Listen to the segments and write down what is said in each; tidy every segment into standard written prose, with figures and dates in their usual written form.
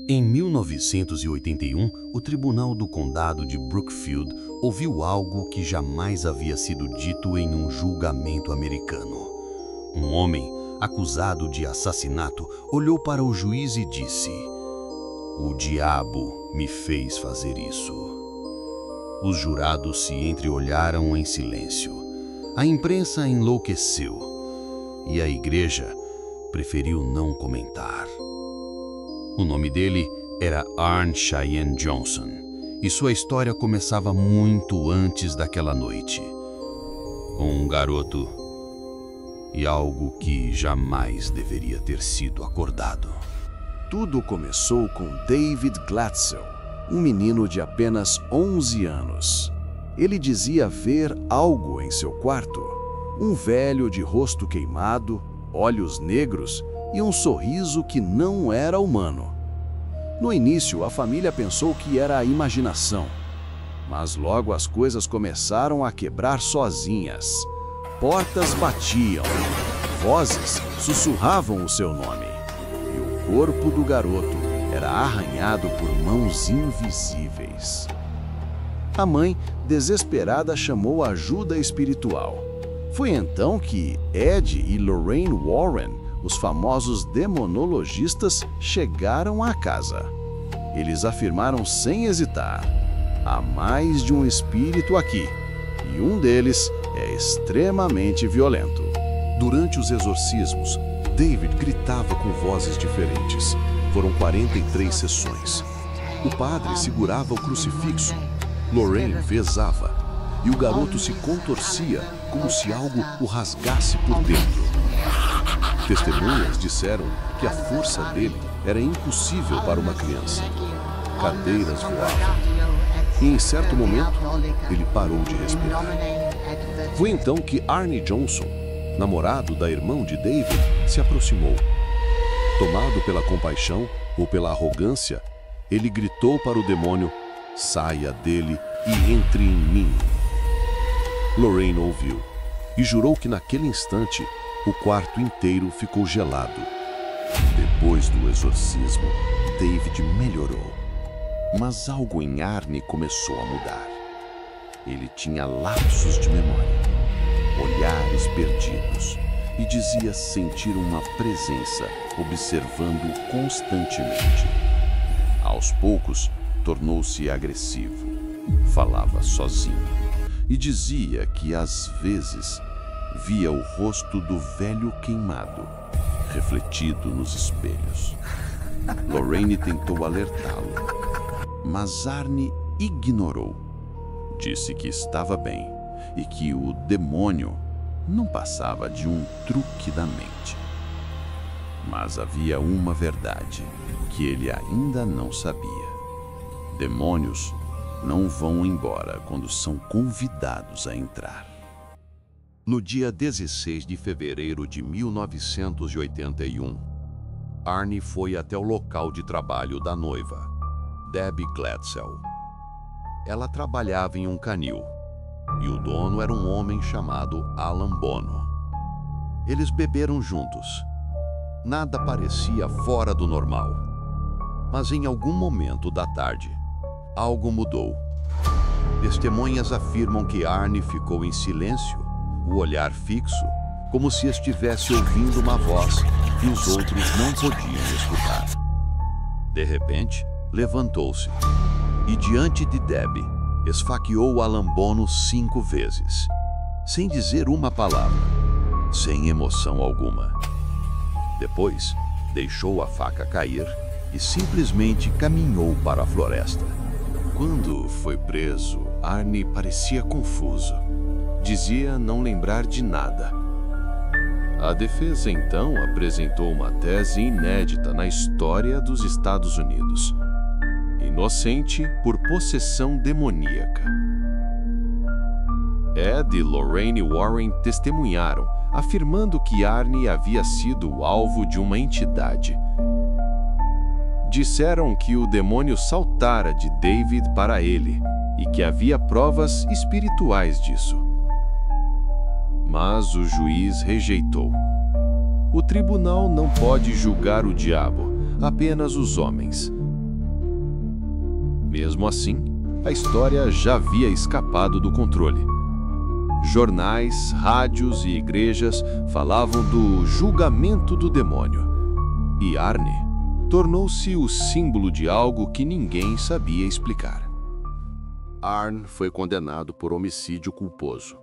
Em 1981, o Tribunal do Condado de Brookfield ouviu algo que jamais havia sido dito em um julgamento americano. Um homem, acusado de assassinato, olhou para o juiz e disse: "O diabo me fez fazer isso." Os jurados se entreolharam em silêncio. A imprensa enlouqueceu e a igreja preferiu não comentar. O nome dele era Arne Cheyenne Johnson, e sua história começava muito antes daquela noite. Um garoto e algo que jamais deveria ter sido acordado. Tudo começou com David Glatzel, um menino de apenas 11 anos. Ele dizia ver algo em seu quarto. Um velho de rosto queimado, olhos negros e um sorriso que não era humano. No início, a família pensou que era a imaginação, mas logo as coisas começaram a quebrar sozinhas. Portas batiam, vozes sussurravam o seu nome, e o corpo do garoto era arranhado por mãos invisíveis. A mãe, desesperada, chamou ajuda espiritual. Foi então que Ed e Lorraine Warren, os famosos demonologistas, chegaram à casa. Eles afirmaram sem hesitar: há mais de um espírito aqui, e um deles é extremamente violento. Durante os exorcismos, David gritava com vozes diferentes. Foram 43 sessões. O padre segurava o crucifixo, Lorraine vezava, e o garoto se contorcia como se algo o rasgasse por dentro. Testemunhas disseram que a força dele era impossível para uma criança. Cadeiras voavam. E em certo momento, ele parou de respirar. Foi então que Arne Johnson, namorado da irmã de David, se aproximou. Tomado pela compaixão ou pela arrogância, ele gritou para o demônio: "Saia dele e entre em mim." Lorraine ouviu e jurou que naquele instante o quarto inteiro ficou gelado. Depois do exorcismo, David melhorou. Mas algo em Arne começou a mudar. Ele tinha lapsos de memória, olhares perdidos, e dizia sentir uma presença observando-o constantemente. Aos poucos, tornou-se agressivo. Falava sozinho e dizia que às vezes via o rosto do velho queimado refletido nos espelhos. Lorraine tentou alertá-lo, mas Arne ignorou. Disse que estava bem e que o demônio não passava de um truque da mente. Mas havia uma verdade que ele ainda não sabia: demônios não vão embora quando são convidados a entrar. No dia 16 de fevereiro de 1981, Arne foi até o local de trabalho da noiva, Debbie Glatzel. Ela trabalhava em um canil, e o dono era um homem chamado Alan Bono. Eles beberam juntos. Nada parecia fora do normal. Mas em algum momento da tarde, algo mudou. Testemunhas afirmam que Arne ficou em silêncio, o olhar fixo, como se estivesse ouvindo uma voz que os outros não podiam escutar. De repente, levantou-se e, diante de Debbie, esfaqueou Alan Bono 5 vezes, sem dizer uma palavra, sem emoção alguma. Depois, deixou a faca cair e simplesmente caminhou para a floresta. Quando foi preso, Arne parecia confuso. Dizia não lembrar de nada. A defesa então apresentou uma tese inédita na história dos Estados Unidos: inocente por possessão demoníaca. Ed e Lorraine Warren testemunharam, afirmando que Arne havia sido alvo de uma entidade. Disseram que o demônio saltara de David para ele e que havia provas espirituais disso. Mas o juiz rejeitou. O tribunal não pode julgar o diabo, apenas os homens. Mesmo assim, a história já havia escapado do controle. Jornais, rádios e igrejas falavam do julgamento do demônio. E Arne tornou-se o símbolo de algo que ninguém sabia explicar. Arne foi condenado por homicídio culposo.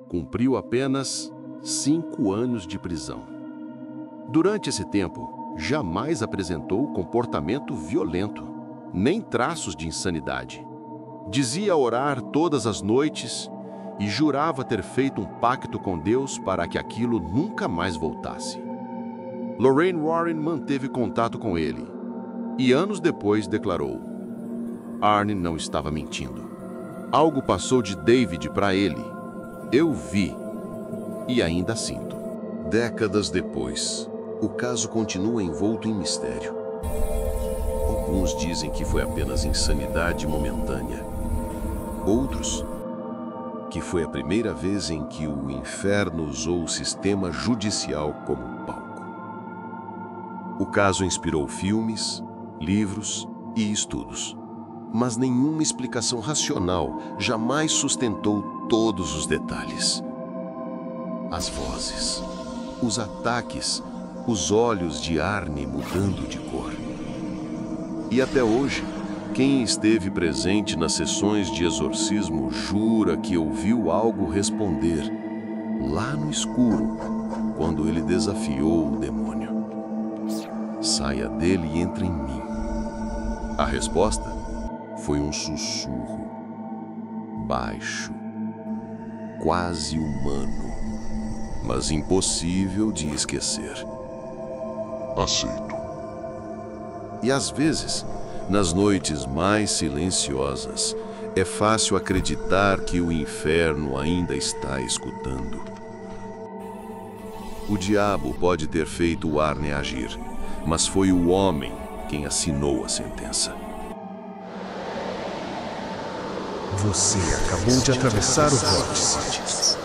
Cumpriu apenas 5 anos de prisão. Durante esse tempo, jamais apresentou comportamento violento, nem traços de insanidade. Dizia orar todas as noites e jurava ter feito um pacto com Deus para que aquilo nunca mais voltasse. Lorraine Warren manteve contato com ele e anos depois declarou: Arne não estava mentindo. Algo passou de David para ele. Eu vi e ainda sinto. Décadas depois, o caso continua envolto em mistério. Alguns dizem que foi apenas insanidade momentânea. Outros, que foi a primeira vez em que o inferno usou o sistema judicial como palco. O caso inspirou filmes, livros e estudos, mas nenhuma explicação racional jamais sustentou todos os detalhes. As vozes, os ataques, os olhos de Arne mudando de cor. E até hoje, quem esteve presente nas sessões de exorcismo jura que ouviu algo responder lá no escuro, quando ele desafiou o demônio. Saia dele e entre em mim. A resposta foi um sussurro, baixo, quase humano, mas impossível de esquecer. Aceito. E às vezes, nas noites mais silenciosas, é fácil acreditar que o inferno ainda está escutando. O diabo pode ter feito o Arne agir, mas foi o homem quem assinou a sentença. Você acabou de atravessar o vórtice.